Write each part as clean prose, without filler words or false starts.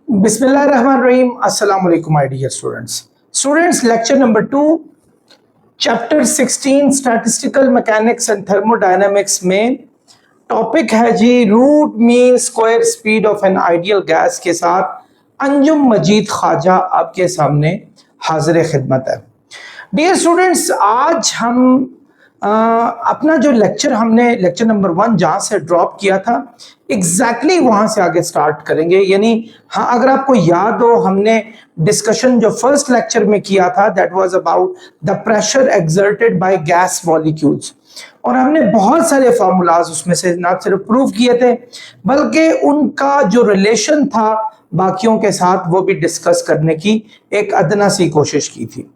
बिस्मिल्लाहिर्रहमानिर्रहीम। अस्सलाम वालेकुम my dear students lecture number 2 chapter 16 statistical mechanics and thermodynamics में टॉपिक है जी root mean square speed of an ideal gas के साथ अंजुम मजीद ख्वाजा आपके सामने हाजिर खिदमत है। डियर स्टूडेंट्स, आज हम अपना जो हमने लेक्चर नंबर 1 जहाँ से ड्रॉप किया था एग्जैक्टली वहाँ से आगे स्टार्ट करेंगे। यानी हाँ, अगर आपको याद हो, हमने डिस्कशन जो फर्स्ट लेक्चर में किया था that was about the pressure exerted by gas molecules, और हमने बहुत सारे फार्मूलाज उसमें से ना सिर्फ प्रूव किए थे बल्कि उनका जो रिलेशन था बाकियों के साथ वो भी डिस्कस करने की एक अदना सी कोशिश की थी।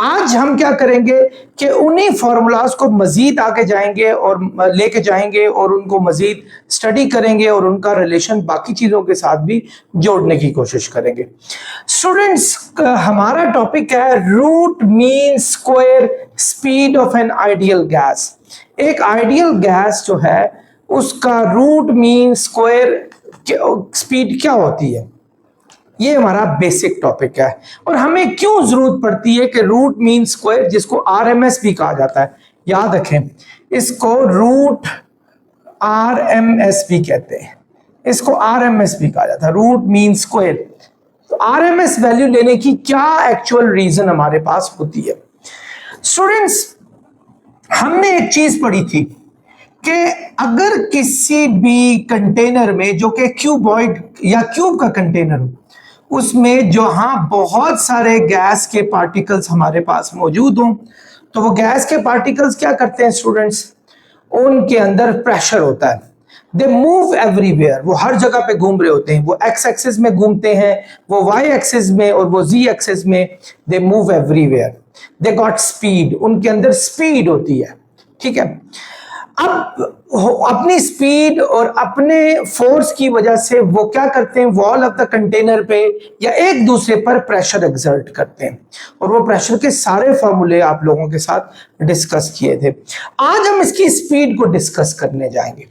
आज हम क्या करेंगे कि उन्हीं फार्मूलाज को मजीद आगे जाएंगे और लेके जाएंगे और उनको मजीद स्टडी करेंगे और उनका रिलेशन बाकी चीजों के साथ भी जोड़ने की कोशिश करेंगे। स्टूडेंट्स, हमारा टॉपिक है root mean square speed of an ideal gas. एक आइडियल गैस जो है उसका रूट मीन स्क्वायर स्पीड क्या होती है, ये हमारा बेसिक टॉपिक है। और हमें क्यों जरूरत पड़ती है कि रूट मीन स्क्वायर, जिसको आरएमएस भी कहा जाता है, याद रखें इसको रूट आरएमएस भी कहते हैं, इसको आरएमएस भी कहा जाता है, रूट मीन स्क्वायर। तो आरएमएस वैल्यू लेने की क्या एक्चुअल रीजन हमारे पास होती है? स्टूडेंट्स, हमने एक चीज पढ़ी थी कि अगर किसी भी कंटेनर में, जो कि क्यूबॉइड या क्यूब का कंटेनर हो, उसमें जहां बहुत सारे गैस के पार्टिकल्स हमारे पास मौजूद हों, तो वो गैस के पार्टिकल्स क्या करते हैं स्टूडेंट्स, उनके अंदर प्रेशर होता है। दे मूव एवरीवेयर, वो हर जगह पे घूम रहे होते हैं। वो एक्स एक्सिस में घूमते हैं, वो वाई एक्सिस में और वो जी एक्सिस में, they move everywhere. They got speed, उनके अंदर स्पीड होती है। ठीक है, अब अपनी स्पीड और अपने फोर्स की वजह से वो क्या करते हैं, वॉल ऑफ द कंटेनर पे या एक दूसरे पर प्रेशर एक्सर्ट करते हैं, और वो प्रेशर के सारे फॉर्मूले आप लोगों के साथ डिस्कस किए थे। आज हम इसकी स्पीड को डिस्कस करने जाएंगे।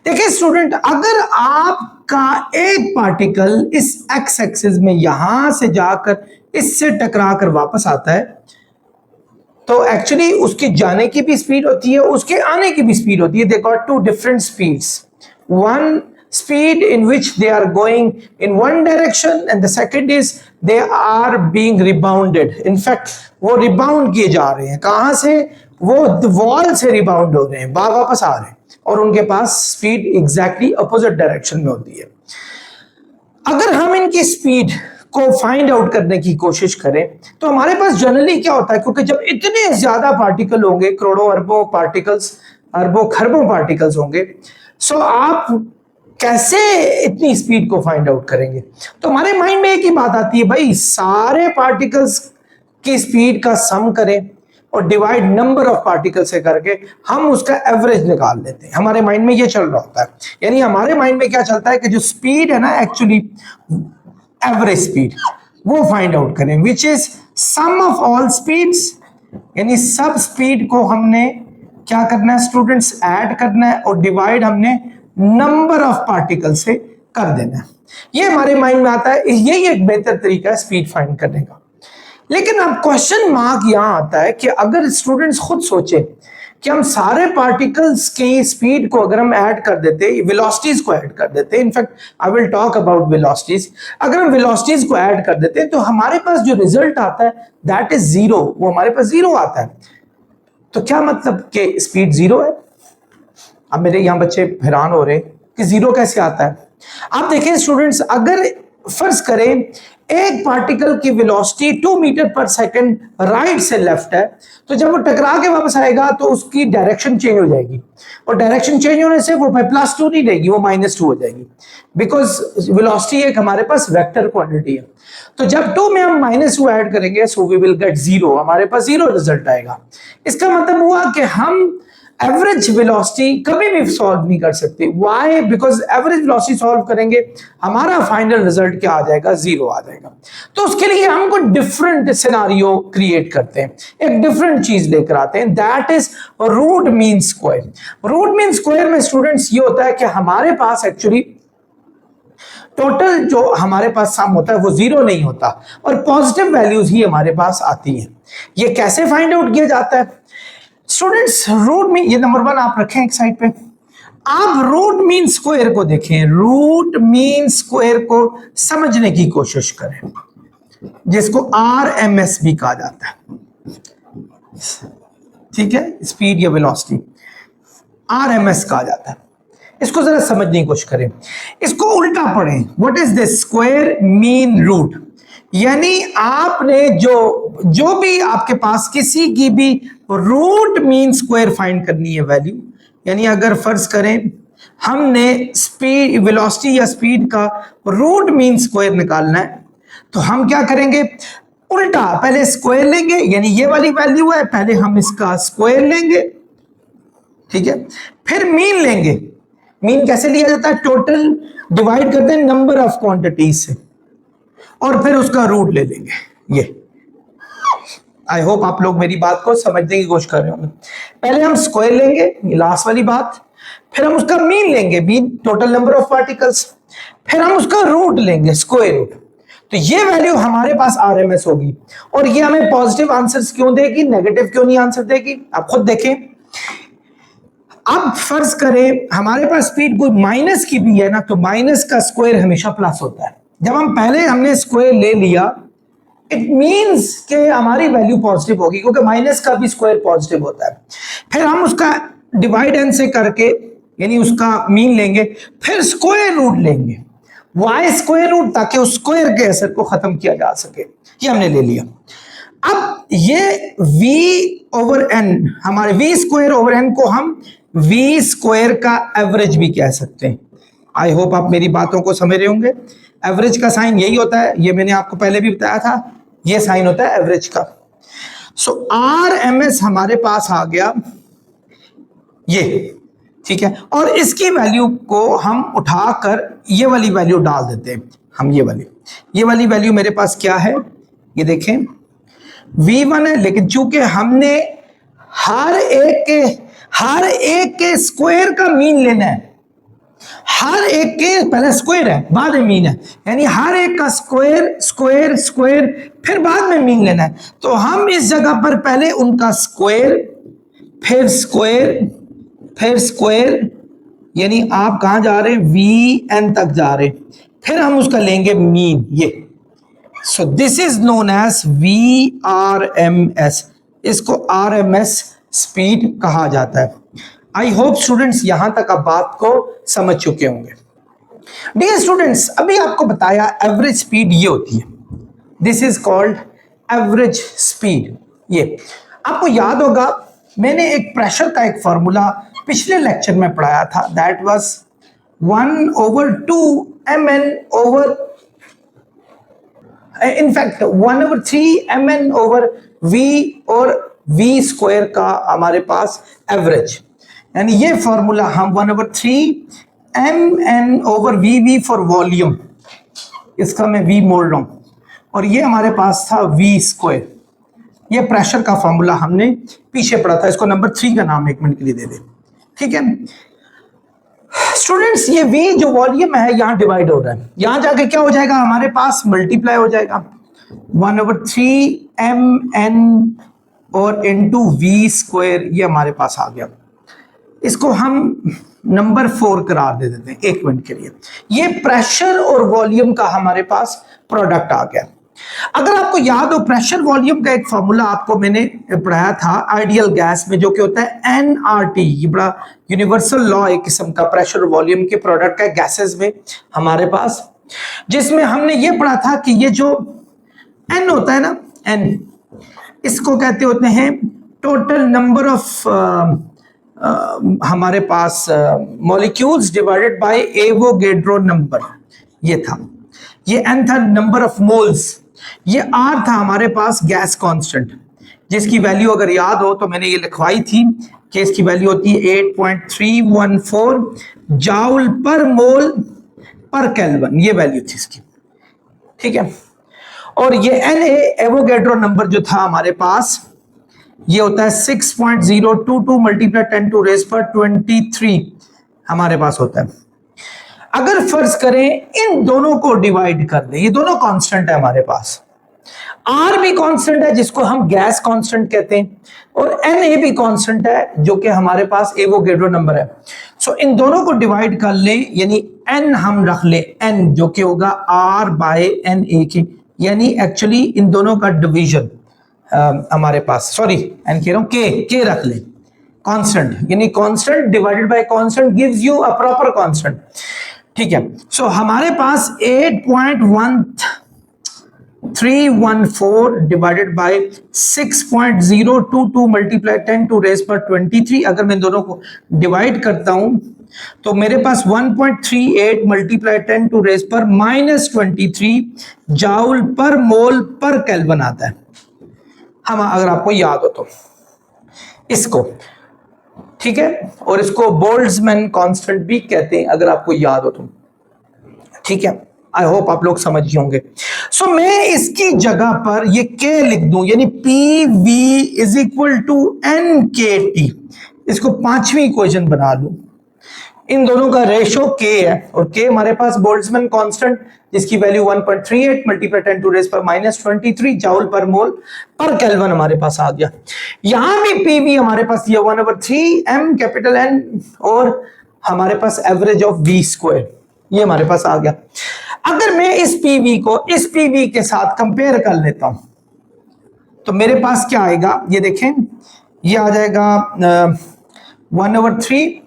देखिए स्टूडेंट, अगर आपका एक पार्टिकल इस एक्स एक्सिस में यहां से जाकर इससे टकरा कर वापस आता है, तो एक्चुअली उसके जाने की भी स्पीड होती है, उसके आने की भी स्पीड होती है। They got two different speeds, one speed in which they are going in one direction and the second is they are being rebounded. in fact वो रिबाउंड किए जा रहे हैं, कहां से? वो वॉल से रिबाउंड हो रहे हैं, वापस आ रहे हैं, और उनके पास स्पीड एग्जैक्टली अपोजिट डायरेक्शन में होती है। अगर हम इनकी स्पीड को फाइंड आउट करने की कोशिश करें तो हमारे पास जनरली क्या होता है, क्योंकि जब इतने ज्यादा पार्टिकल होंगे, करोड़ों अरबों पार्टिकल्स, अरबों खरबों पार्टिकल्स होंगे, सो आप कैसे इतनी स्पीड को फाइंड आउट करेंगे? तो हमारे माइंड में एक ही बात आती है, भाई सारे पार्टिकल्स की स्पीड का सम करें और डिवाइड नंबर ऑफ पार्टिकल से करके हम उसका एवरेज निकाल लेते हैं। हमारे माइंड में ये चल रहा होता है। यानी हमारे माइंड में क्या चलता है कि जो स्पीड है ना, एक्चुअली एवरेज स्पीड, वो फाइंड आउट करें, which is sum of all speeds. यानी सब स्पीड को हमने क्या करना है स्टूडेंट्स, ऐड करना है, और डिवाइड हमने नंबर ऑफ पार्टिकल से कर देना है। ये हमारे माइंड में आता है, यही एक बेहतर तरीका है स्पीड फाइंड करने का। लेकिन अब क्वेश्चन मार्क यहां आता है कि अगर स्टूडेंट्स खुद सोचे कि हम सारे पार्टिकल्स की स्पीड को अगर हम ऐड कर देते, वेलोसिटीज को ऐड कर देते, in fact I will talk about velocities, अगर हम वेलोसिटीज को ऐड कर देते तो हमारे पास जो रिजल्ट आता है दैट इज जीरो, वो हमारे पास जीरो आता है। तो क्या मतलब कि स्पीड जीरो है? अब मेरे यहां बच्चे हैरान हो रहे कि जीरो कैसे आता है। आप देखें स्टूडेंट्स, अगर फर्ज करें एक पार्टिकल की वेलोसिटी 2 मीटर पर सेकंड राइट से लेफ्ट है, तो जब वो टकरा के वापस आएगा तो उसकी डायरेक्शन चेंज हो जाएगी, और डायरेक्शन चेंज होने से वो +2 नहीं रहेगी, वो -2 हो जाएगी, बिकॉज वेलोसिटी एक हमारे पास वेक्टर क्वांटिटी है। तो जब 2 में हम -2 ऐड करेंगे, सो वी विल गेट 0, हमारे पास 0 रिजल्ट आएगा। इसका मतलब हुआ कि हम एवरेज वेलोसिटी कभी भी सॉल्व नहीं कर सकते। Why? Because average velocity solve करेंगे, हमारा फाइनल रिजल्ट क्या आ जाएगा? 0 आ जाएगा। तो उसके लिए हम कोई डिफरेंट सिनारियो क्रिएट करते हैं, एक डिफरेंट चीज लेकर आते हैं, that is root mean square. Root mean square में स्टूडेंट्स ये होता है कि हमारे पास एक्चुअली टोटल जो हमारे पास सम होता है वो जीरो नहीं होता और पॉजिटिव वैल्यूज ही हमारे पास आती हैं। ये कैसे फाइंड आउट किया जाता है स्टूडेंट्स? रूट मीन, ये नंबर 1 आप रखें एक साइड पे। आप रूट मीन स्क्वायर को देखें, रूट मीन स्क्वायर को समझने की कोशिश करें, जिसको RMS भी कहा जाता है, ठीक है, स्पीड या वेलोसिटी, RMS कहा जाता है। इसको जरा समझने की कोशिश करें, इसको उल्टा पढ़ें। What is this? Square mean root, यानी आपने जो भी आपके पास किसी की भी रूट मीन स्क्वायर फाइंड करनी है वैल्यू, यानी अगर फर्ज करें हमने स्पीड, वेलोसिटी या स्पीड का रूट मीन स्क्वायर निकालना है, तो हम क्या करेंगे? उल्टा, पहले स्क्वायर लेंगे, यानी ये वाली वैल्यू है, पहले हम इसका स्क्वायर लेंगे, ठीक है, फिर मीन लेंगे। मीन कैसे लिया जाता है? टोटल डिवाइड करते हैं नंबर ऑफ क्वांटिटीज से और फिर उसका रूट ले लेंगे। ये आई होप आप लोग मेरी बात को समझने की कोशिश कर रहे होंगे। पहले हम स्क्वायर लेंगे, ये लास्ट वाली बात, फिर हम उसका मीन लेंगे, mean total number of particles, फिर हम उसका रूट लेंगे, स्क्वायर रूट। तो ये वैल्यू हमारे पास RMS होगी और ये हमें पॉजिटिव आंसर्स क्यों देगी, नेगेटिव क्यों नहीं आंसर देगी? आप खुद देखें। अब फर्ज करें हमारे पास स्पीड कोई माइनस की भी है ना, तो माइनस का स्क्वायर हमेशा प्लस होता है। जब हम पहले हमने स्क्वायर ले लिया, इट मींस कि हमारी वैल्यू पॉजिटिव होगी, क्योंकि माइनस का भी स्क्वायर पॉजिटिव होता है। फिर हम उसका डिवाइड एन से करके, यानी उसका मीन लेंगे, फिर स्क्वायर रूट लेंगे। वाई स्क्वायर रूट, ताकि उस स्क्वायर के असर को खत्म किया जा सके। ये हमने ले लिया। अब ये v/n, हमारे v स्क्वायर ओवर n को हम v स्क्वायर का एवरेज भी कह सकते हैं। आई होप आप मेरी बातों को समझ रहे होंगे। एवरेज का साइन यही होता है, ये मैंने आपको पहले भी बताया था, ये साइन होता है एवरेज का। सो RMS हमारे पास आ गया ये, ठीक है, और इसकी वैल्यू को हम उठाकर ये वाली वैल्यू डाल देते हैं। हम ये वाली वैल्यू मेरे पास क्या है, ये देखें V1 है, लेकिन चूंकि हमने हर एक के स्क्वायर का मीन लेना है, हर एक के पहले स्क्वायर है बाद में मीन है, यानी हर एक का स्क्वायर स्क्वायर स्क्वायर फिर बाद में मीन लेना है। तो हम इस जगह पर पहले उनका स्क्वायर फिर स्क्वायर फिर स्क्वायर, यानी आप कहां जा रहे हैं? VN तक जा रहे हैं, फिर हम उसका लेंगे मीन, ये। So this is known as VRMS, इसको RMS स्पीड कहा जाता है। आई होप स्टूडेंट्स यहां तक आप बात को समझ चुके होंगे। डियर स्टूडेंट्स, अभी आपको बताया एवरेज स्पीड ये होती है, this is called average speed. ये आपको याद होगा, मैंने एक प्रेशर का एक फॉर्मूला पिछले लेक्चर में पढ़ाया था, that was 1/2 mn over, in fact 1/3 mn over v और v स्क्वायर का हमारे पास एवरेज, यानी ये फॉर्मूला हम 1/3 mn over v for volume, इसका मैं v मोड़ रहा हूं, और ये हमारे पास था v स्क्वायर। ये प्रेशर का फॉर्मूला हमने पीछे पढ़ा था, इसको नंबर 3 का नाम 1 मिनट के लिए दे दे, ठीक है स्टूडेंट्स। ये v जो वॉल्यूम है यहां डिवाइड हो रहा है, यहां जाके क्या हो जाएगा? हमारे पास मल्टीप्लाई हो जाएगा 1/3 mn और इंटू v स्क्वायर, ये हमारे पास आ गया। इसको हम नंबर 4 करार दे देते हैं 1 मिनट के लिए। ये प्रेशर और वॉल्यूम का हमारे पास प्रोडक्ट आ गया। अगर आपको याद हो, प्रेशर वॉल्यूम का एक फॉर्मूला आपको मैंने पढ़ाया था आइडियल गैस में, जो कि होता है nRT। ये बड़ा यूनिवर्सल लॉ एक किस्म का प्रेशर वॉल्यूम के प्रोडक्ट का गैसेस में हमारे पास, जिसमें हमने ये पढ़ा था कि ये जो n होता है ना, n, इसको कहते होते हैं टोटल नंबर ऑफ हमारे पास molecules divided by Avogadro number, ये था। ये n था नंबर ऑफ मोल्स, ये R था हमारे पास गैस कांस्टेंट, जिसकी वैल्यू अगर याद हो तो मैंने ये लिखवाई थी कि इसकी वैल्यू होती है 8.314 जाउल पर मोल पर केल्विन, ये वैल्यू थी इसकी, ठीक है। और ये Na एवोगैड्रो नंबर जो था हमारे पास, ये होता है 6.022 मल्टीप्लाई 10 टू रेज पर 23 हमारे पास होता है। अगर फर्ज करें इन दोनों को डिवाइड कर दें, ये दोनों कांस्टेंट है हमारे पास, आर भी कांस्टेंट है जिसको हम गैस कांस्टेंट कहते हैं, और एन ए भी कांस्टेंट है जो कि हमारे पास एवोगैड्रो नंबर है। सो इन दोनों को डिवाइड कर ले, यानी एन हम रख ले, एन जो कि होगा आर बाय एन ए के, यानी एक्चुअली इन दोनों का डिवीजन हमारे पास, सॉरी एन कह रहा हूं, के रख ले कांस्टेंट, यानी constant divided by constant gives you a proper constant. ठीक है, सो हमारे पास 8.1314 divided by 6.022 multiply 10 to raise पर 23, अगर मैं दोनों को डिवाइड करता हूं तो मेरे पास 1.38 मल्टीप्लाई 10 टू रेज पर -23 जाउल पर मोल पर केल्विन आता है। हम अगर आपको याद हो तो इसको, ठीक है, और इसको बोल्ट्जमैन कांस्टेंट भी कहते हैं अगर आपको याद हो तो, ठीक है। आई होप आप लोग समझ गए होंगे। सो मैं इसकी जगह पर ये के लिख दूं, यानी P V is equal to N K T, इसको पांचवी इक्वेशन बना लूं। इन दोनों का रेशो के है, और के हमारे पास बोल्ट्जमैन कांस्टेंट जिसकी वैल्यू 1.38 मल्टीप्लाई 10 टू रेज पर -23 जाउल पर मोल पर केल्विन हमारे पास आ गया। यहां भी पीवी हमारे पास ये 1/3 एम कैपिटल एन, और हमारे पास एवरेज ऑफ वी स्क्वायर ये हमारे पास आ गया। अगर मैं इस पीवी को इस पीवी के साथ कंपेयर कर लेता हूं तो मेरे पास क्या आएगा, ये देखें, ये आ जाएगा 1/3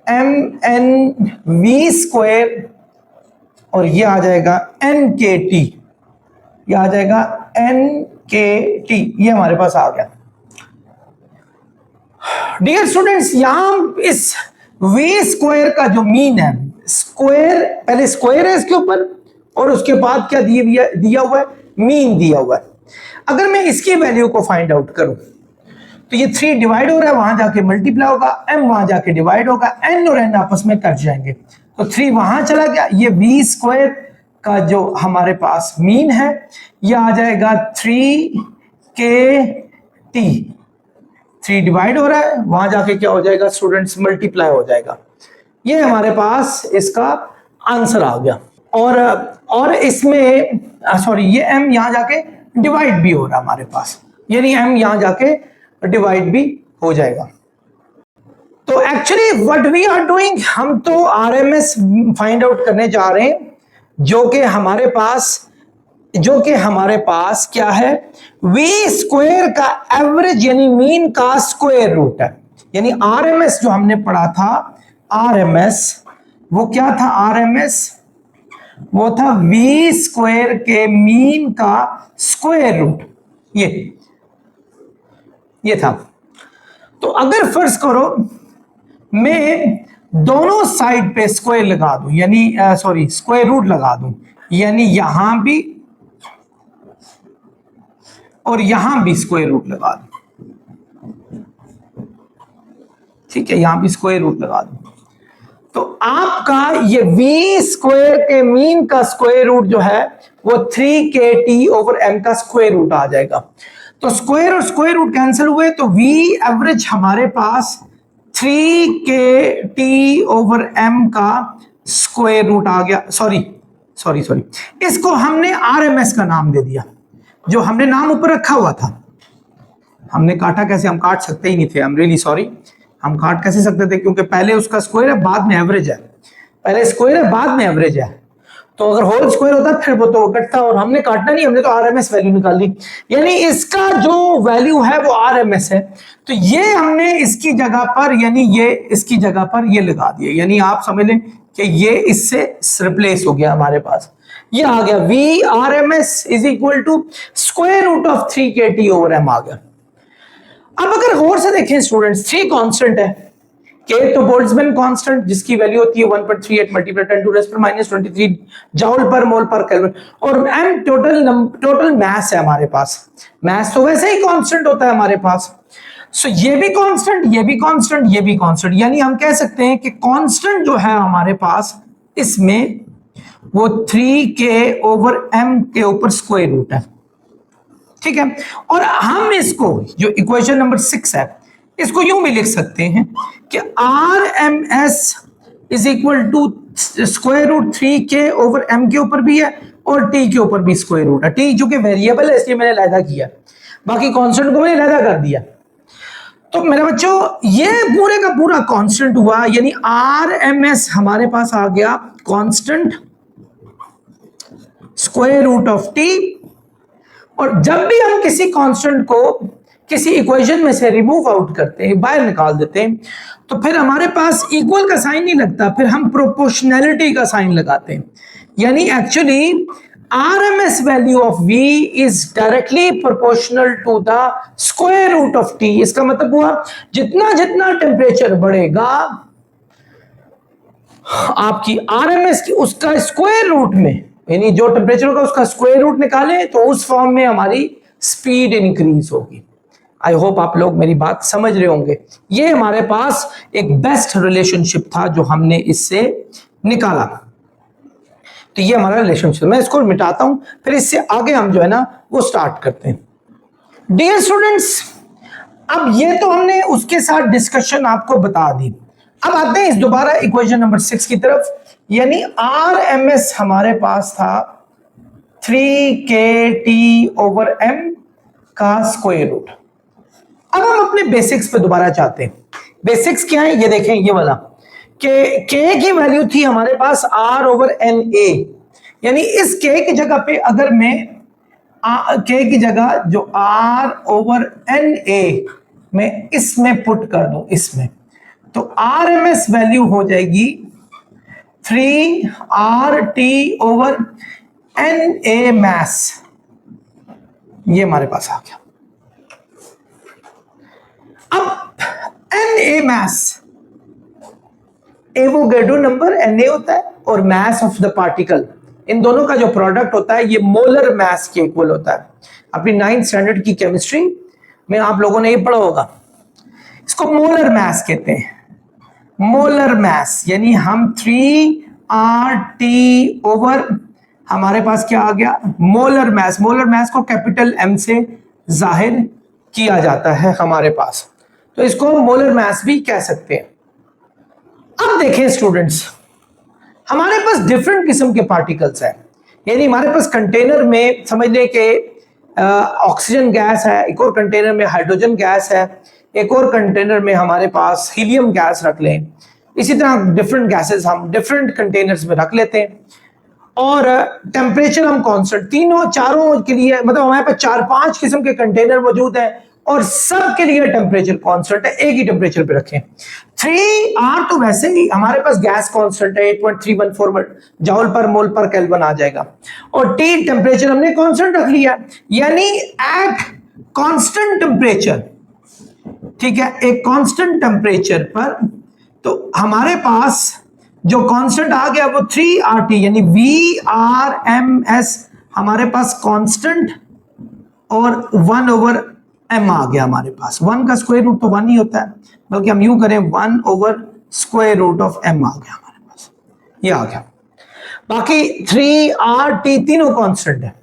एम एन वी स्क्वायर, और ये आ जाएगा एन के टी, ये आ जाएगा एन के टी, ये हमारे पास आ गया। डियर स्टूडेंट्स, यहां इस वी स्क्वायर का जो मीन है, स्क्वायर पहले स्क्वायर है इसके ऊपर, और उसके बाद क्या दिया हुआ है, मीन दिया हुआ है। अगर मैं इसकी वैल्यू को फाइंड आउट करूं तो ये 3 डिवाइड हो रहा है, वहां जाके मल्टीप्लाई होगा, m वहां जाके डिवाइड होगा, n और n आपस में कट जाएंगे, तो 3 वहां चला गया। ये v स्क्वायर का जो हमारे पास मीन है ये आ जाएगा 3kt, 3 डिवाइड हो रहा है, वहां जाके क्या हो जाएगा स्टूडेंट्स, मल्टीप्लाई हो जाएगा। ये हमारे पास इसका आंसर आ गया। और इसमें सॉरी, ये m यहां जाके डिवाइड भी हो रहा है हमारे पास, यानी m यहां जाके डिवाइड भी हो जाएगा। तो actually what we are doing, हम तो आरएमएस फाइंड आउट करने जा रहे हैं, जो कि हमारे पास क्या है, वी स्क्वायर का एवरेज यानी मीन का स्क्वायर रूट है। यानी आरएमएस जो हमने पढ़ा था, आरएमएस वो क्या था, आरएमएस वो था वी स्क्वायर के मीन का स्क्वायर रूट, ये था। तो अगर फर्ज करो मैं दोनों साइड पे स्क्वायर लगा दूं, यानी सॉरी स्क्वायर रूट लगा दूं, यानी यहां भी और यहां भी स्क्वायर रूट लगा दूं, ठीक है, यहां भी स्क्वायर रूट लगा दूं, तो आपका ये वी स्क्वायर के मीन का स्क्वायर रूट जो है वो 3kt ओवर m का स्क्वायर रूट आ जाएगा। तो स्क्वायर और स्क्वायर रूट कैंसिल हुए, तो v एवरेज हमारे पास 3kt ओवर m का स्क्वायर रूट आ गया। सॉरी, इसको हमने आरएमएस का नाम दे दिया, जो हमने नाम ऊपर रखा हुआ था। हमने काटा कैसे, हम काट सकते ही नहीं थे, आई एम रियली सॉरी, हम काट कैसे सकते थे, क्योंकि पहले उसका स्क्वायर है बाद में एवरेज है, पहले स्क्वायर है बाद में एवरेज है, तो अगर होल स्क्वायर होता फिर वो तो कटता, और हमने काटना नहीं, हमने तो आरएमएस वैल्यू निकाल ली, यानी इसका जो वैल्यू है वो आरएमएस है। तो ये हमने इसकी जगह पर, यानी ये इसकी जगह पर ये लगा दिया, यानी आप समझ लें कि ये इससे रिप्लेस हो गया, हमारे पास ये आ गया V RMS is equal to square root of 3kt over m आ गया। अब अगर गौर से देखें स्टूडेंट्स, 3 कांस्टेंट है, के तो बोल्ट्जमैन कांस्टेंट जिसकी वैल्यू होती है 1.38 मल्टीप्लाई 10 टू रेज़ पर -23 जाउल पर मोल पर केल्विन, और m टोटल मास है हमारे पास। मास तो वैसे ही कांस्टेंट होता है हमारे पास, सो ये भी कांस्टेंट, ये भी कांस्टेंट, ये भी कांस्टेंट, यानी हम कह सकते हैं कि कांस्टेंट जो है हमारे पास इसमें वो 3k ओवर m के ऊपर स्क्वायर रूट है, ठीक है। और हम इसको जो इक्वेशन नंबर 6 है, इसको यूं भी लिख सकते हैं कि R M S is equal to square root 3k over m के ऊपर भी है और t के ऊपर भी स्क्वायर रूट है। t जो कि वेरिएबल है इसलिए मैंने लैदा किया, बाकी कांस्टेंट को मैंने लैदा कर दिया। तो मेरे बच्चों ये पूरे का पूरा कांस्टेंट हुआ, यानी RMS हमारे पास आ गया constant square root of t। और जब भी हम किसी कांस्टेंट को किसी इक्वेशन में से रिमूव आउट करते हैं, बाहर निकाल देते हैं, तो फिर हमारे पास इक्वल का साइन नहीं लगता, फिर हम प्रोपोर्शनैलिटी का साइन लगाते हैं। यानी actually RMS value of V is directly proportional to the square root of T। इसका मतलब हुआ जितना जितना टेम्परेचर बढ़ेगा आपकी RMS की उसका स्क्वायर रूट में, यानी जो टेम्परेचर होगा उसका स्क्वायर रूट निकाले तो उस फॉर्म में हमारी स्पीड इंक्रीज होगी। आई होप आप लोग मेरी बात समझ रहे होंगे। ये हमारे पास एक बेस्ट रिलेशनशिप था जो हमने इससे निकाला। तो ये हमारा रिलेशनशिप, मैं इसको मिटाता हूं, फिर इससे आगे हम जो है ना वो स्टार्ट करते हैं। डियर स्टूडेंट्स, अब ये तो हमने उसके साथ डिस्कशन आपको बता दी। अब आते हैं इस दोबारा इक्वेशन नंबर 6 की तरफ, यानी RMS हमारे पास था 3KT ओवर m का स्क्वायर रूट। अब हम अपने बेसिक्स पे दोबारा चाहते हैं। बेसिक्स क्या है ये देखें, ये वाला के की वैल्यू थी हमारे पास R ओवर NA, यानी इस K की जगह पे अगर मैं K की जगह जो R ओवर NA मैं इसमें पुट कर दूं इसमें, तो RMS वैल्यू हो जाएगी 3RT ओवर NA मैस। ये हमारे पास आ गया। अब NA mass Avogadro number Na होता है और मास ऑफ द पार्टिकल, इन दोनों का जो प्रोडक्ट होता है ये मोलर मास के इक्वल होता है। अपनी 9th स्टैंडर्ड की केमिस्ट्री में आप लोगों ने ये पढ़ा होगा, इसको मोलर मास कहते हैं। मोलर मास यानी हम 3RT ओवर हमारे पास क्या आ गया, मोलर मास। मोलर मास को कैपिटल M से जाहिर किया जाता है हमारे पास, तो इसको मोलर मास भी कह सकते हैं। अब देखें स्टूडेंट्स, हमारे पास डिफरेंट किस्म के पार्टिकल्स हैं, यानी हमारे पास कंटेनर में समझ लें कि ऑक्सीजन गैस है, एक और कंटेनर में हाइड्रोजन गैस है, एक और कंटेनर में हमारे पास हीलियम गैस रख लें। इसी तरह डिफरेंट गैसेस हम डिफरेंट कंटेनर्स में रख लेते हैं और टेम्परेचर हम कांस्टेंट तीनों चारों के लिए, मतलब हमारे पास 4-5 किस्म के कंटेनर मौजूद हैं और सब के लिए टेम्परेचर कांस्टेंट है, एक ही टेम्परेचर पे रखें। 3R तो वैसे ही हमारे पास गैस कांस्टेंट है 8.314 जूल पर मोल पर केल्विन आ जाएगा, और T टेम्परेचर हमने कांस्टेंट रख लिया, यानी एट कांस्टेंट टेम्परेचर, ठीक है, एक कांस्टेंट टेम्परेचर पर तो हमारे पास जो कांस्टेंट आ गया वो 3RT, यानी VRMS हमारे पास कांस्टेंट और 1 ओवर m आ गया हमारे पास। 1 का स्क्वायर रूट तो 1 ही होता है, बल्कि हम यूं करें 1 over square root of m आ गया हमारे पास, ये आ गया। बाकी 3RT तीनों कांस्टेंट है,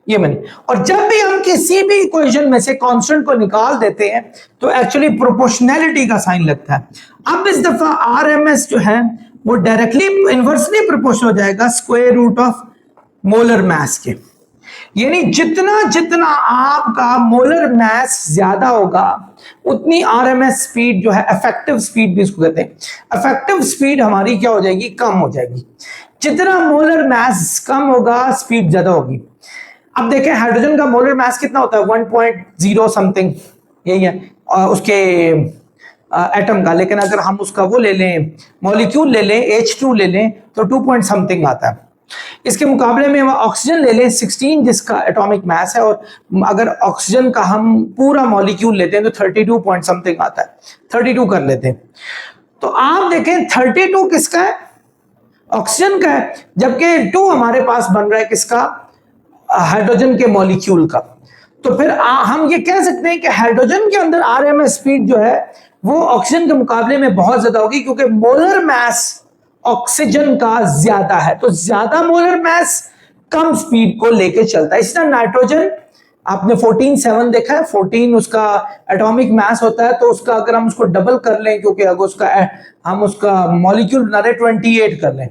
ये मैंने। और जब भी हम किसी भी इक्वेशन में से कांस्टेंट को निकाल देते हैं तो एक्चुअली प्रोपोर्शनैलिटी का साइन लगता है। अब इस दफा RMS जो है वो डायरेक्टली इनवर्सली प्रोपोर्शनल हो जाएगा square root of molar mass के, यानी जितना जितना आपका मोलर मास ज्यादा होगा उतनी RMS स्पीड जो है, इफेक्टिव स्पीड भी इसको कहते हैं, इफेक्टिव स्पीड हमारी क्या हो जाएगी, कम हो जाएगी। जितना मोलर मास कम होगा स्पीड ज्यादा होगी। अब देखें हाइड्रोजन का मोलर मास कितना होता है, 1.0 समथिंग, यही है उसके एटम का, लेकिन अगर हम उसका वो ले लें, मॉलिक्यूल ले लें, H2 ले लें तो 2 पॉइंट समथिंग आता है। इसके मुकाबले में हम ऑक्सीजन ले लें 16 जिसका एटॉमिक मास है, और अगर ऑक्सीजन का हम पूरा मॉलिक्यूल लेते हैं तो 32 पॉइंट समथिंग आता है, 32 कर लेते हैं। तो आप देखें 32 किसका है, ऑक्सीजन का है, जबकि 2 हमारे पास बन रहा है किसका, हाइड्रोजन के मॉलिक्यूल का। तो फिर हम ये कह सकते हैं कि हाइड्रोजन के अंदर RMS स्पीड जो है वो ऑक्सीजन के मुकाबले में बहुत ज्यादा होगी, क्योंकि मोलर मास ऑक्सीजन का ज्यादा है, तो ज्यादा मोलर मास कम स्पीड को लेके चलता है। इस तरह नाइट्रोजन आपने 14.7 देखा है, 14 उसका एटॉमिक मास होता है, तो उसका अगर हम उसको डबल कर लें, क्योंकि अगर उसका हम उसका मॉलिक्यूल बना रहे 28 कर लें,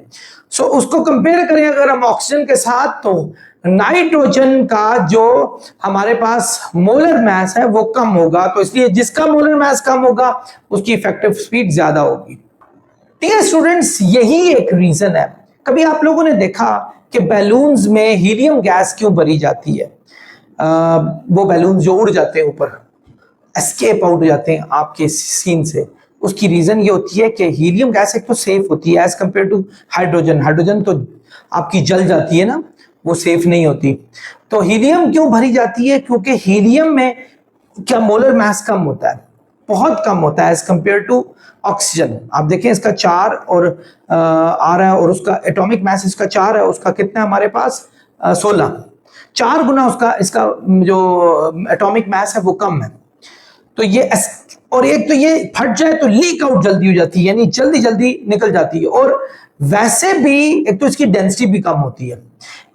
सो उसको कंपेयर करें अगर हम ऑक्सीजन के साथ, तो नाइट्रोजन का जो हमारे पास मोलर मास है वो कम होगा, तो इसलिए जिसका मोलर मास कम होगा उसकी इफेक्टिव स्पीड ज्यादा होगी। ठीक है स्टूडेंट्स, यही एक रीजन है। कभी आप लोगों ने देखा कि बैलून्स में हीलियम गैस क्यों भरी जाती है? वो बैलून जो उड़ जाते हैं ऊपर, एस्केप आउट हो जाते हैं आपके सीन से, उसकी रीजन ये होती है कि हीलियम गैस एक तो सेफ होती है as compare to hydrogen. Hydrogen तो आपकी जल जाती है ना, वो सेफ नहीं होती। तो हीलियम क्यों भरी जाती है? क्योंकि हीलियम में क्या मोलर मास कम होता है, बहुत कम होता है एज कंपेयर टू ऑक्सीजन। आप देखें इसका 4 और आ रहा है, और उसका एटॉमिक मास इसका 4 है, उसका कितना है हमारे पास 16, 4 गुना उसका इसका जो एटॉमिक मास है वो कम है। तो ये और एक तो ये फट जाए तो लीक आउट जल्दी हो जाती है, यानी जल्दी जल्दी निकल जाती है, और वैसे भी एक तो इसकी डेंसिटी भी कम होती है।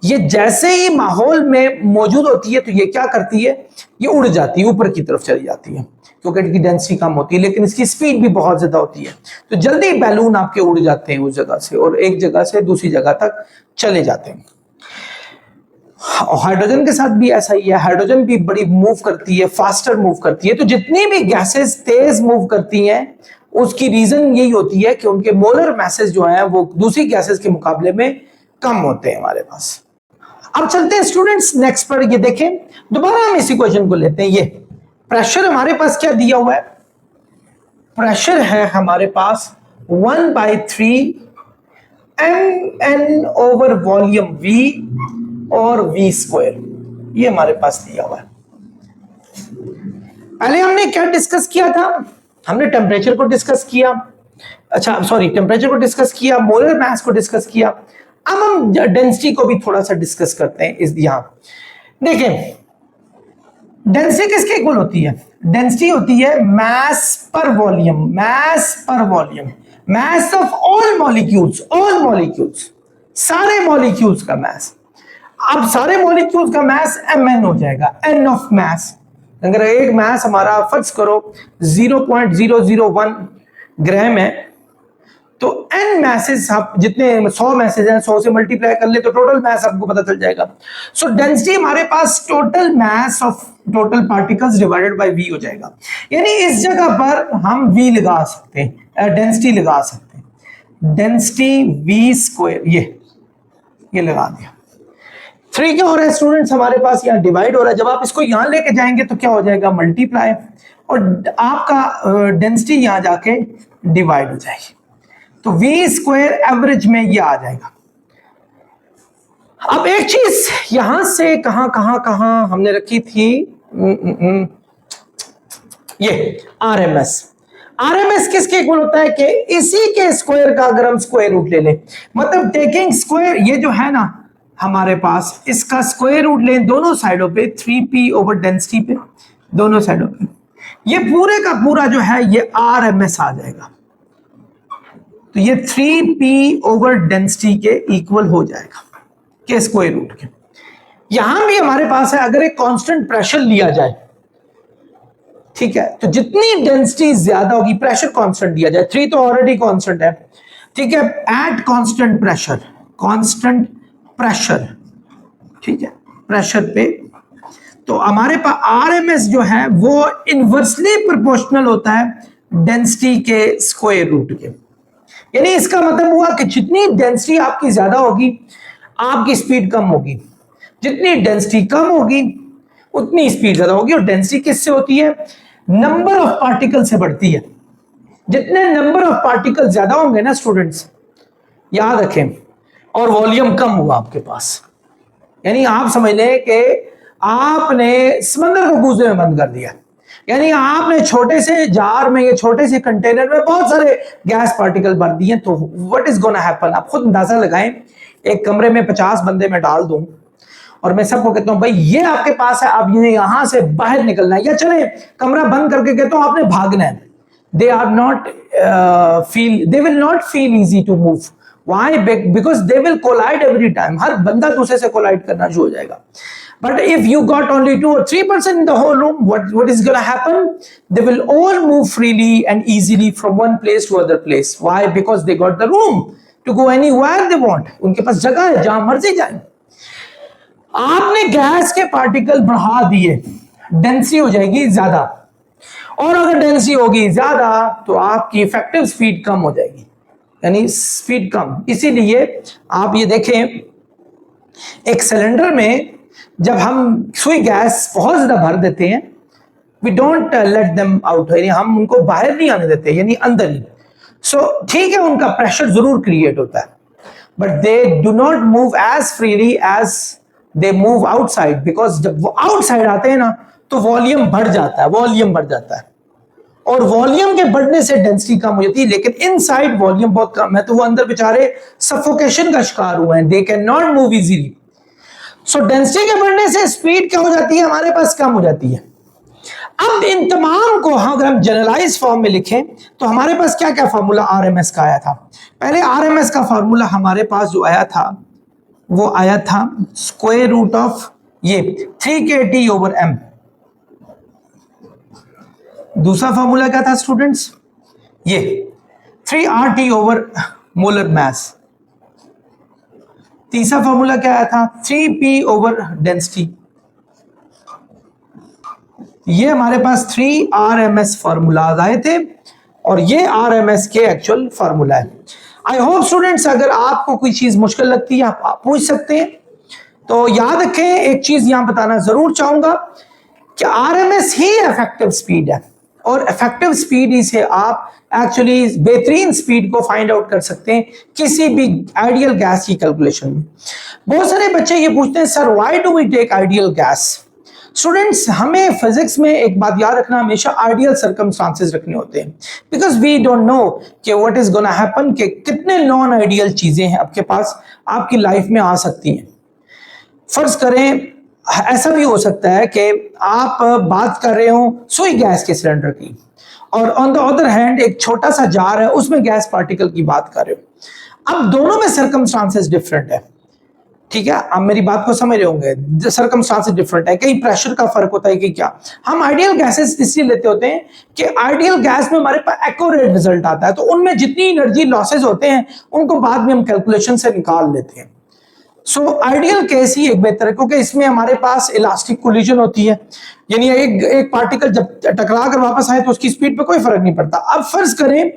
ये जैसे ही माहौल में मौजूद होती है तो ये क्या करती है, ये उड़ जाती है, ऊपर की तरफ चली जाती है, क्योंकि इसकी डेंसिटी कम होती है, लेकिन इसकी स्पीड भी बहुत ज्यादा होती है। तो जल्दी बैलून आपके उड़ जाते हैं उस जगह से, और एक जगह से दूसरी जगह तक चले जाते हैं। हाइड्रोजन के साथ भी ऐसा ही है, हाइड्रोजन भी बड़ी मूव करती है, फास्टर मूव करती है। तो जितनी भी गैसेस तेज मूव करती हैं उसकी रीजन यही होती है कि उनके मोलर मैसेज जो है वो दूसरी गैसेस के मुकाबले में कम होते हैं हमारे पास। अब चलते हैं स्टूडेंट्स नेक्स्ट पर, ये देखें दोबारा हम इसी क्वेश्चन को लेते हैं। ये प्रेशर हमारे पास क्या दिया हुआ है? प्रेशर है हमारे पास 1/3 mn ओवर वॉल्यूम v और v स्क्वायर, ये हमारे पास दिया हुआ है। पहले हमने क्या डिस्कस किया था? हमने टेम्परेचर को डिस्कस किया, अच्छा सॉरी, टेम्परेचर को डिस्कस किया, मोलर मास को डिस्कस किया। अब हम डेंसिटी को भी थोड़ा सा डिस्कस करते हैं। इस यहां देखें, डेंसिटी किसके इक्वल होती है? डेंसिटी होती है मास पर वॉल्यूम, मास पर volume, mass of all molecules, सारे मॉलिक्यूल्स का मास। अब सारे मॉलिक्यूल्स का मास mn हो जाएगा, n ऑफ मास। अगर एक मास हमारा फर्ज करो 0.001 ग्राम है, तो n मैसेज आप जितने 100 मैसेज हैं 100 से मल्टीप्लाई कर ले तो टोटल मास आपको पता चल जाएगा। सो डेंसिटी हमारे पास total mass of total particles divided by v हो जाएगा। यानी इस जगह पर हम v लगा सकते हैं, डेंसिटी लगा सकते हैं, डेंसिटी v स्क्वायर, ये लगा दिया। 3 क्या हो रहा है स्टूडेंट्स, हमारे पास यहाँ डिवाइड हो रहा है। जब आप इसको यहाँ लेके जाएंगे तो क्या हो जाएगा, मल्टीप्लाई, और आपका डेंसिटी यहाँ जाके डिवाइड हो जाएगी, तो v स्क्वायर एवरेज में ये आ जाएगा। अब एक चीज यहां से कहां हमने रखी थी, ये आरएमएस किसके इक्वल होता है? कि इसी के स्क्वायर का अगर हम स्क्वायर रूट ले लें, मतलब टेकिंग स्क्वायर, ये जो है ना हमारे पास, इसका स्क्वायर रूट लें दोनों साइडों पे, 3p ओवर डेंसिटी पे, दोनों साइडों पे, ये पूरे का पूरा जो है ये आरएमएस आ जाएगा। तो ये 3p ओवर डेंसिटी के इक्वल हो जाएगा के स्क्वायर रूट के। यहां भी हमारे पास है, अगर एक कांस्टेंट प्रेशर लिया जाए, ठीक है, तो जितनी डेंसिटी ज्यादा होगी, प्रेशर कांस्टेंट दिया जाए, 3 तो ऑलरेडी कांस्टेंट है, ठीक है, एट कांस्टेंट प्रेशर, ठीक है, प्रेशर पे, तो हमारे पास आरएमएस जो है वो इनवर्सली प्रोपोर्शनल होता है डेंसिटी के स्क्वायर रूट के। यानी इसका मतलब हुआ कि जितनी डेंसिटी आपकी ज्यादा होगी आपकी स्पीड कम होगी, जितनी डेंसिटी कम होगी उतनी स्पीड ज्यादा होगी। और डेंसिटी किससे होती है? नंबर ऑफ पार्टिकल से बढ़ती है। जितने नंबर ऑफ पार्टिकल ज्यादा होंगे ना स्टूडेंट्स, याद रखें, और वॉल्यूम कम हुआ आपके पास, यानी आप समझ लें कि आपने समंदर को गूंजने में बंद कर दिया, यानी आपने छोटे से जार में या छोटे से कंटेनर में बहुत सारे गैस पार्टिकल भर दिए। तो व्हाट इज गोना हैपन, आप खुद अंदाजा लगाएं, एक कमरे में 50 बंदे में डाल दूं और मैं सबको कहता हूं भाई ये आपके पास है, आप यहां से बाहर निकलना है, या चले कमरा बंद करके कहता हूं आपने भागना है, they will not feel easy to move, Why? Because they will collide every time. हर बंदा दूसरे से collide करना शुरू हो जाएगा. But if you got only 2 or 3% in the whole room, what is going to happen? They will all move freely and easily from one place to other place. Why? Because they got the room to go anywhere they want. उनके पास जगह है, जहां मर्जी जाए. आपने gas के particle बढ़ा दिए, डेंसिटी हो जाएगी ज्यादा, और अगर डेंसिटी होगी ज्यादा तो आपकी इफेक्टिव स्पीड कम हो जाएगी, यानी स्पीड कम. इसीलिए आप ये देखें, एक सिलेंडर में जब हम सुई गैस बहुत ज्यादा भर देते हैं, we don't let them out, यानी हम उनको बाहर नहीं आने देते, यानी अंदर ही. सो ठीक है, उनका प्रेशर जरूर क्रिएट होता है, but they do not move as freely as they move outside. Because जब वो आउटसाइड आते हैं ना तो वॉल्यूम बढ़ जाता है, वॉल्यूम बढ़ जाता है, और वॉल्यूम के बढ़ने से डेंसिटी कम हो जाती है. लेकिन इनसाइड वॉल्यूम बहुत कम है, तो वो अंदर बेचारे सफोकेशन का शिकार हुए हैं, they can not move easily. So density के बढ़ने से स्पीड क्या हो जाती है, हमारे पास कम हो जाती है. अब इन तमाम को अगर हम जनरलाइज फॉर्म में लिखें तो हमारे पास क्या क्या फार्मूला आरएमएस का आया था. पहले आरएमएस का फार्मूला हमारे पास जो आया था वो आया था स्क्वायर रूट ऑफ ये 3kT/m. दूसरा फार्मूला क्या था स्टूडेंट्स, ये 3RT/मोलर मास. तीसरा फार्मूला क्या आया था, 3P/डेंसिटी. ये हमारे पास 3 RMS फार्मूलाज आए थे, और ये RMS के एक्चुअल फार्मूला है. आई होप स्टूडेंट्स, अगर आपको कोई चीज मुश्किल लगती है आप पूछ सकते हैं. तो याद रखें, एक चीज यहां बताना जरूर चाहूंगा कि RMS ही इफेक्टिव स्पीड है, और इफेक्टिव स्पीड से आप एक्चुअली बेहतरीन स्पीड को फाइंड आउट कर सकते हैं किसी भी आइडियल गैस की कैलकुलेशन में. बहुत सारे बच्चे ये पूछते हैं, sir why do we take ideal gas. Students, हमें फिजिक्स में एक बात याद रखना, हमेशा आइडियल सर्कमस्टांसेस रखने होते हैं, बिकॉज वी डोंट नो कि व्हाट इज गोना हैपन, कि कितने नॉन आइडियल चीजें हैं आपके पास, आपकी लाइफ में आ सकती हैं. फर्ज करें, ऐसा भी हो सकता है कि आप बात कर रहे हो सुई गैस के सिलेंडर की, और ऑन द अदर हैंड एक छोटा सा जार है, उसमें गैस पार्टिकल की बात कर रहे हो. अब दोनों में सर्कमस्टांसेस डिफरेंट है, ठीक है, आप मेरी बात को समझ रहे होंगे. सर्कमस्टांसेस डिफरेंट है, कहीं प्रेशर का फर्क होता है कि क्या. हम आइडियल गैसेस इसलिए लेते होते हैं कि आइडियल गैस में हमारे पास एक्यूरेट रिजल्ट आता है, तो उनमें जितनी एनर्जी लॉसेस होते हैं उनको बाद में हम कैलकुलेशन से निकाल लेते हैं. सो आइडियल केस ही एक बेहतर है, क्योंकि इसमें हमारे पास इलास्टिक कोलिजन होती है, यानी एक पार्टिकल जब टकरा कर वापस आए तो उसकी स्पीड पे कोई फर्क नहीं पड़ता. अब फर्ज करें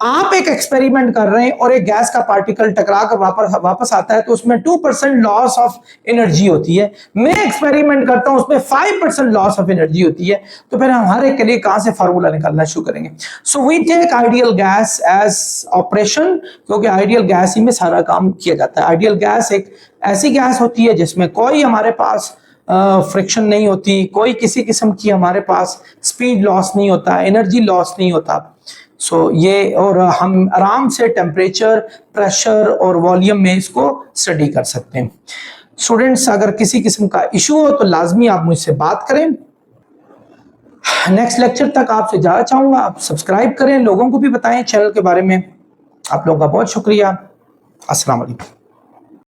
आप एक एक्सपेरिमेंट कर रहे हैं और एक गैस का पार्टिकल टकरा कर वापस आता है, तो उसमें 2% लॉस ऑफ एनर्जी होती है. मैं एक्सपेरिमेंट करता हूं, उसमें 5% लॉस ऑफ एनर्जी होती है. तो फिर हम हर एक के लिए कहां से फार्मूला निकालना शुरू करेंगे. So we take ideal gas as operation, क्योंकि आइडियल गैस ही में सारा काम किया जाता है. आइडियल गैस एक ऐसी गैस होती है जिसमें कोई हमारे पास फ्रिक्शन नहीं होती, कोई किसी किस्म की हमारे पास स्पीड लॉस नहीं होता, एनर्जी लॉस नहीं होता. सो ये, और हम आराम से टेम्परेचर, प्रेशर और वॉल्यूम में इसको स्टडी कर सकते हैं. स्टूडेंट्स, अगर किसी किस्म का इशू हो तो लाजमी आप मुझसे बात करें. नेक्स्ट लेक्चर तक आपसे जाना चाहूंगा, आप सब्सक्राइब करें, लोगों को भी बताएं चैनल के बारे में. आप लोगों का बहुत शुक्रिया. अस्सलाम वालेकुम.